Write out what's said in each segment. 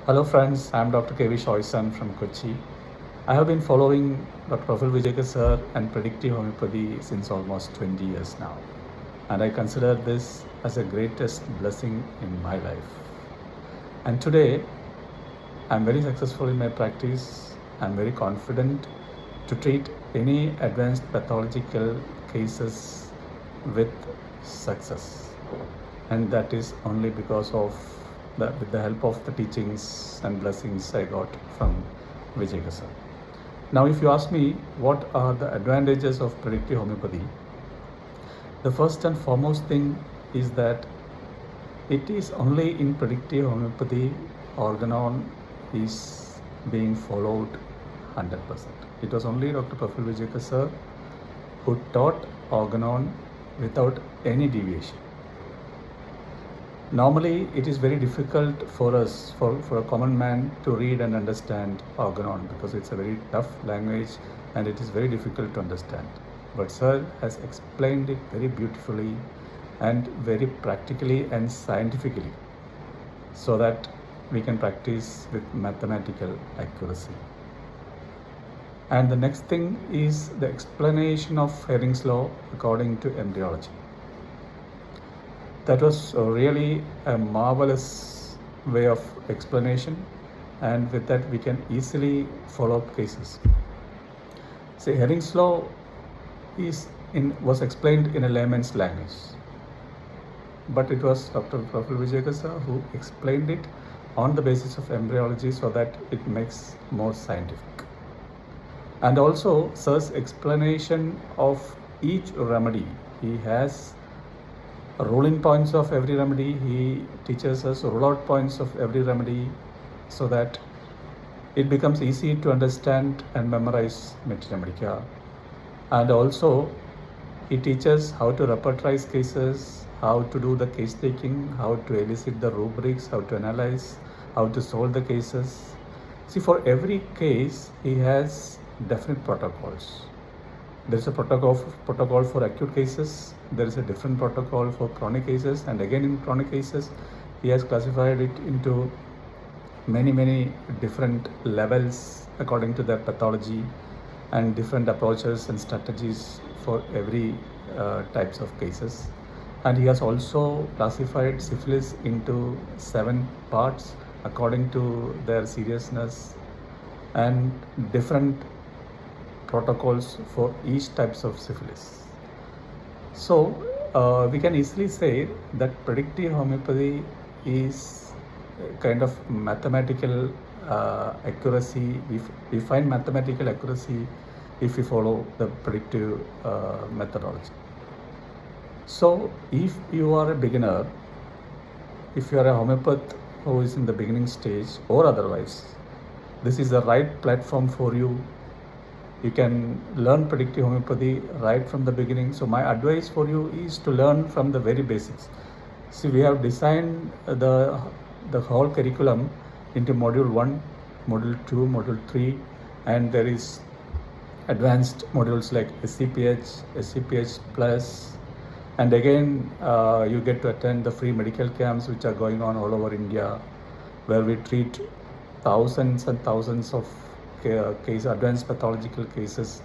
Hello friends, I am Dr. K.V.Shoyson from Kochi. I have been following Dr. prafullvijayakar sir and predictive homeopathy since almost 20 years now. And I consider this as the greatest blessing in my life. And today, I am very successful in my practice. I am very confident to treat any advanced pathological cases with success. And that is only because of with the help of the teachings and blessings I got from Vijay sir. Now, if you ask me what are the advantages of predictive homeopathy, the first and foremost thing is that it is only in predictive homeopathy organon is being followed 100%. It was only Dr. prafullvijayakar sir who taught organon without any deviation. Normally, it is very difficult for us, for a common man, to read and understand organon because it's a very tough language and it is very difficult to understand. But Sir has explained it very beautifully and very practically and scientifically so that we can practice with mathematical accuracy. And the next thing is the explanation of Hering's law according to embryology. That was really a marvelous way of explanation, and with that we can easily follow up cases. See, Hering's law was explained in a layman's language, but it was Dr. prafullvijayakar sir who explained it on the basis of embryology so that it makes more scientific. And also Sir's explanation of each remedy, he has rule-in points of every remedy, he teaches us rule-out points of every remedy so that it becomes easy to understand and memorize materia medica. And also he teaches how to repertorize cases, how to do the case taking, how to elicit the rubrics, how to analyze, how to solve the cases. See, for every case he has definite protocols. There is a protocol for acute cases, there is a different protocol for chronic cases, and again in chronic cases he has classified it into many different levels according to their pathology and different approaches and strategies for every types of cases. And he has also classified syphilis into 7 parts according to their seriousness and different protocols for each types of syphilis. So we can easily say that predictive homeopathy is kind of mathematical accuracy. We find mathematical accuracy if we follow the predictive methodology. So if you are a beginner, if you are a homeopath who is in the beginning stage or otherwise, this is the right platform for you. You can learn predictive homeopathy right from the beginning. So my advice for you is to learn from the very basics. See, we have designed the whole curriculum into module 1, module 2, module 3, and there is advanced modules like SCPH, SCPH plus, and again you get to attend the free medical camps which are going on all over India, where we treat thousands and thousands of advanced pathological cases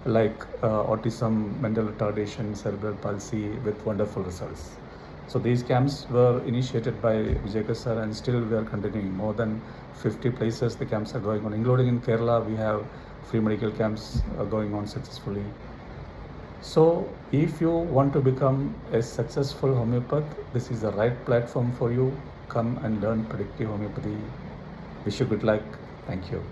like autism, mental retardation, cerebral palsy with wonderful results. So these camps were initiated by Vijay sir and still we are continuing. More than 50 places the camps are going on, including in Kerala we have free medical camps going on successfully. So if you want to become a successful homeopath, this is the right platform for you. Come and learn predictive homeopathy. Wish you good luck. Thank you.